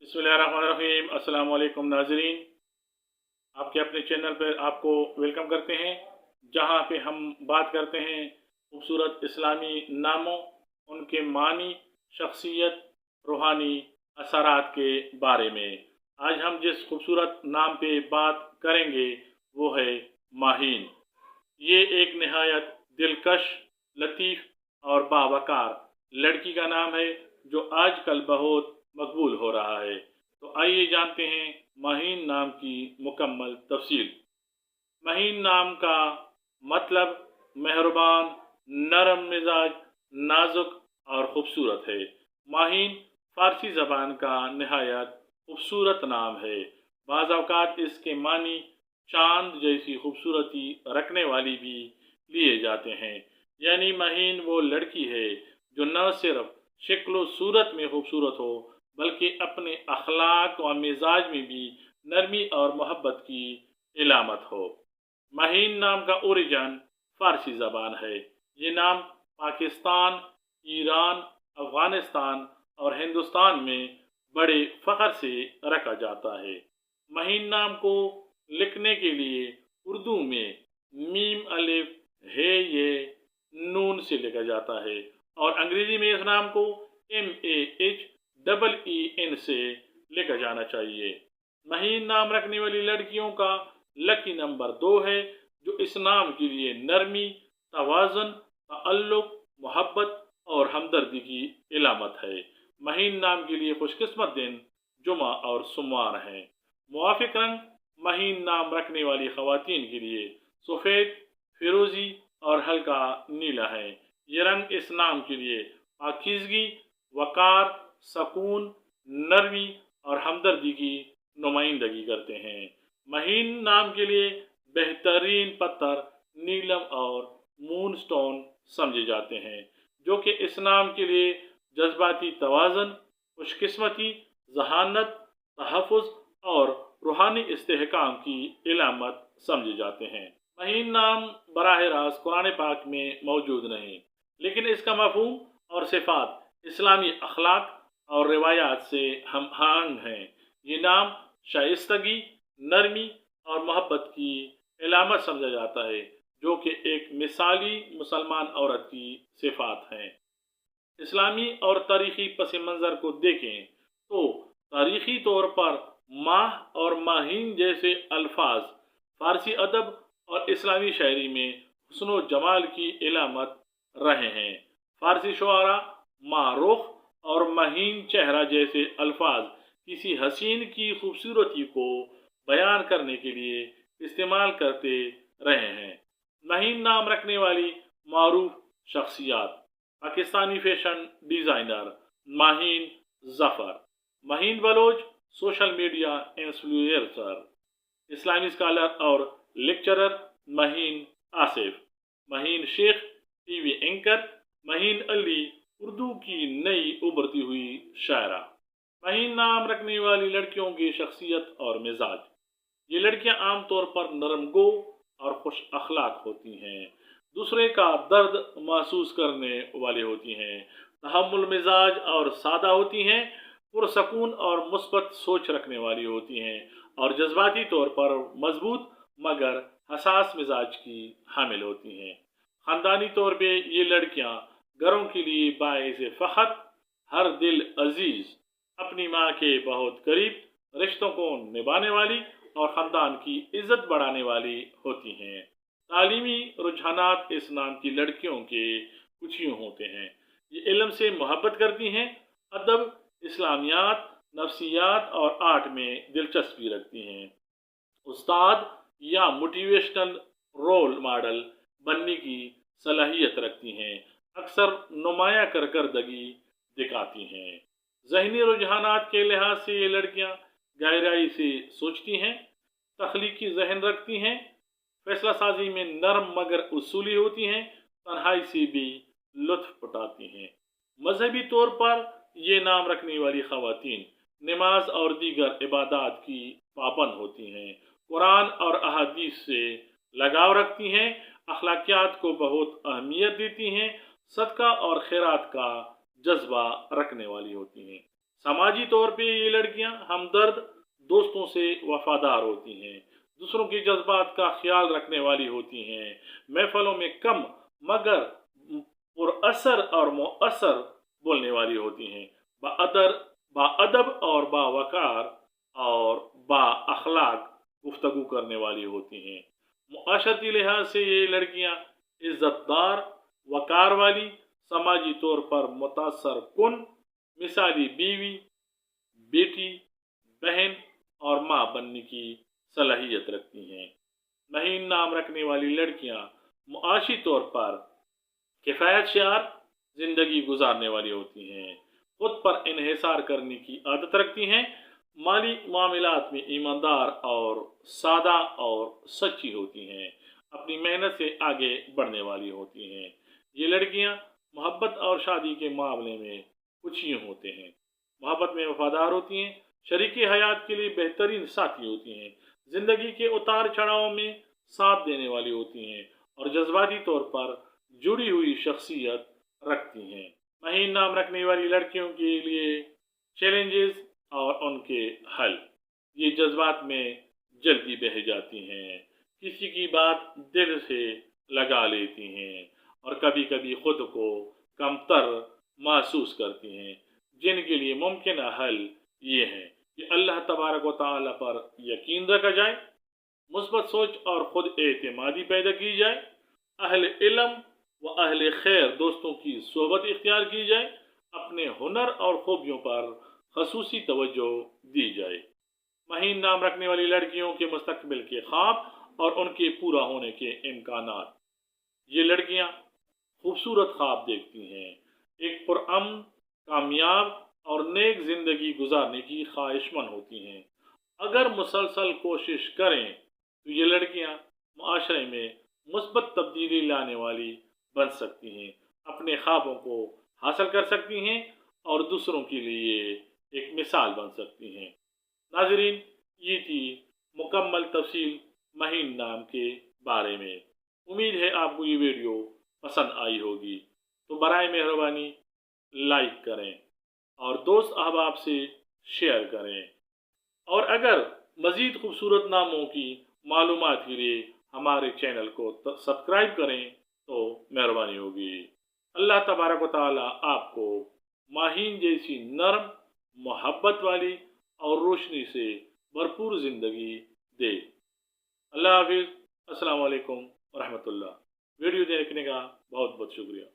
बिस्मिल्लाहिर्रहमानिर्रहीम। अस्सलाम वालेकुम नाज़रीन, आपके अपने चैनल पर आपको वेलकम करते हैं, जहां पे हम बात करते हैं खूबसूरत इस्लामी नामों, उनके मानी, शख्सियत, रूहानी असरात के बारे में। आज हम जिस खूबसूरत नाम पे बात करेंगे वो है माहीन। ये एक नहायत दिलकश, लतीफ़ और बावकार लड़की का नाम है जो आजकल बहुत मकबूल हो रहा है। तो आइए जानते हैं माहीन नाम की मुकम्मल तफसील। महीन नाम का मतलब मेहरबान, नरम मिजाज, नाजुक और खूबसूरत है। माहीन फारसी ज़बान का नहायत खूबसूरत नाम है। बाज़ औक़ात इसके मानी चांद जैसी खूबसूरती रखने वाली भी लिए जाते हैं। यानी माहीन वो लड़की है जो न सिर्फ शक्ल सूरत में खूबसूरत हो, बल्कि अपने अखलाक व मिजाज में भी नरमी और मोहब्बत की इलामत हो। माहीन नाम का ओरिजिन फारसी ज़बान है। ये नाम पाकिस्तान, ईरान, अफ़गानिस्तान और हिंदुस्तान में बड़े फ़ख्र से रखा जाता है। माहीन नाम को लिखने के लिए उर्दू में मीम, अलिफ, हे, ये, नून से लिखा जाता है और अंग्रेज़ी में इस नाम को MAHEEN से लिखा जाना चाहिए। माहीन नाम रखने वाली लड़कियों का लकी नंबर 2 है, जो इस नाम के लिए नरमी, तवाज़ुन, ताल्लुक़, मोहब्बत और हमदर्दी की इलामत है। माहीन नाम के लिए खुशकिस्मत दिन जुमा और सोमवार हैं। मुवाफ़िक रंग माहीन नाम रखने वाली ख़वातीन के लिए सफ़ेद, फिरोज़ी और हल्का नीला है। ये रंग इस नाम के लिए पाकीज़गी, वक़ार, सकून, नरमी और हमदर्दी की नुमाइंदगी करते हैं। माहीन नाम के लिए बेहतरीन पत्थर नीलम और मूनस्टोन समझे जाते हैं, जो कि इस नाम के लिए जज्बाती तवाज़ुन, खुशकिस्मती, जहानत, तहफ़्फ़ुज़ और रूहानी इस्तेहकाम की इलामत समझे जाते हैं। माहीन नाम बराह रास्त कुरान पाक में मौजूद नहीं, लेकिन इसका मफ़हूम और सिफ़ात इस्लामी अखलाक और रिवायात से हम आहंग हैं। ये नाम शाइस्तगी, नरमी और मोहब्बत की इलामत समझा जाता है, जो कि एक मिसाली मुसलमान औरत की सिफ़ात हैं। इस्लामी और तारीख़ी पस मंज़र को देखें तो तारीख़ी तौर पर माह और माहीन जैसे अल्फाज फ़ारसी अदब और इस्लामी शायरी में हुस्न व जमाल की इलामत रहे हैं। फ़ारसी शुआरा माह रुख और महीन चेहरा जैसे अल्फाज किसी हसीन की खूबसूरती को बयान करने के लिए इस्तेमाल करते रहे हैं। महीन नाम रखने वाली मारूफ शख्सियात: Pakistani fashion designer Maheen Zafar, Maheen Baloch social media influencer, इस्लामी स्कॉलर और lecturer Maheen Asif, Maheen Sheikh TV anchor, Maheen Ali Urdu की नई उभरती हुई शायरा। माहीन नाम रखने वाली लड़कियों की शख्सियत और मिजाज: ये लड़कियां आमतौर पर नरमगो और खुश अखलाक होती हैं, दूसरे का दर्द महसूस करने वाली होती हैं, तहम्मुल मिजाज और सादा होती हैं, पुरसकून और मुस्बत सोच रखने वाली होती हैं और जज्बाती तौर पर मजबूत मगर हसास मिजाज की हामिल होती हैं। ख़ानदानी तौर पे ये लड़कियां घरों के लिए बाइस फ़ख्र, हर दिल अजीज, अपनी माँ के बहुत करीब, रिश्तों को निभाने वाली और ख़ानदान की इज्जत बढ़ाने वाली होती हैं। तालीमी रुझानात इस नाम की लड़कियों के कुछ यूँ होते हैं: ये इल्म से मोहब्बत करती हैं, अदब, इस्लामियात, नफ्सियात और आर्ट में दिलचस्पी रखती हैं, उस्ताद या मोटिवेशनल रोल मॉडल बनने की सलाहियत रखती हैं, अक्सर नुमाया करकर्दगी दिखाती हैं। ज़हनी रुझानात के लिहाज से ये लड़कियां गहराई से सोचती हैं, तख्लीकी जहन रखती हैं, फैसला साजी में नरम मगर उसूली होती हैं, तन्हाई से भी लुत्फ उठाती हैं। मजहबी तौर पर ये नाम रखने वाली ख़वातीन नमाज और दीगर इबादात की पाबंद होती हैं, कुरान और अहादीस से लगाव रखती हैं, अखलाकियात को बहुत अहमियत देती हैं, सदका और खैरात का जज्बा रखने वाली होती हैं। समाजी तौर पे ये लड़कियां हमदर्द, दोस्तों से वफादार होती हैं, दूसरों के जज्बात का ख्याल रखने वाली होती हैं, महफलों में कम मगर पुरअसर और मुअस्सर बोलने वाली होती हैं, बाअदब और बावकार और बाअखलाक गुफ्तगू करने वाली होती हैं। मुआशरती लिहाज से ये लड़कियां इज्जतदार, वकार वाली, समाजी तौर पर मुतासर कुन, मिसाली बीवी, बेटी, बहन और माँ बनने की सलाहियत रखती हैं। महीन नाम रखने वाली लड़कियां मुआशी तौर पर किफ़ायत शार जिंदगी गुजारने वाली होती हैं, खुद पर इन्हिसार करने की आदत रखती हैं, माली मामलात में ईमानदार और सादा और सच्ची होती हैं, अपनी मेहनत से आगे बढ़ने वाली होती हैं। ये लड़कियां मोहब्बत और शादी के मामले में कुछ यूँ होते हैं, मोहब्बत में वफादार होती हैं, शरीके हयात के लिए बेहतरीन साथी होती हैं, ज़िंदगी के उतार चढ़ाव में साथ देने वाली होती हैं और जज्बाती तौर पर जुड़ी हुई शख्सियत रखती हैं। महीन नाम रखने वाली लड़कियों के लिए चैलेंजेस और उनके हल। ये जज्बात में जल्दी बह जाती हैं, किसी की बात दिल से लगा लेती हैं और कभी कभी खुद को कमतर महसूस करती हैं, जिनके लिए मुमकिन हल ये है कि अल्लाह तबारक व तआला पर यकीन रखा जाए, मुस्बत सोच और खुद एतमादी पैदा की जाए, अहले इल्म व अहले खैर दोस्तों की सोबत इख्तियार की जाए, अपने हुनर और खूबियों पर खसूसी तवज्जो दी जाए। महीन नाम रखने वाली लड़कियों के मुस्तकबिल के ख्वाब और उनके पूरा होने के इम्कानात। ये लड़कियां खूबसूरत ख्वाब देखती हैं, एक पुरअमन, कामयाब और नेक जिंदगी गुजारने की ख्वाहिशमंद होती हैं। अगर मुसलसल कोशिश करें तो ये लड़कियां माशरे में मुस्बत तब्दीली लाने वाली बन सकती हैं, अपने ख्वाबों को हासिल कर सकती हैं और दूसरों के लिए एक मिसाल बन सकती हैं। नाजरीन, ये थी मुकम्मल तफसील महीन नाम के बारे में। उम्मीद है आपको ये वीडियो पसंद आई होगी, तो बराए मेहरबानी लाइक करें और दोस्त अहबाब से शेयर करें, और अगर मज़ीद खूबसूरत नामों की मालूमात के लिए हमारे चैनल को सब्सक्राइब करें तो मेहरबानी होगी। अल्लाह तबारक व तआला आपको माहीन जैसी नरम, मोहब्बत वाली और रोशनी से भरपूर ज़िंदगी दे। अल्लाह हाफिज़। अस्सलाम वालेकुम व रहमतुल्लाह। वीडियो देखने का बहुत बहुत शुक्रिया।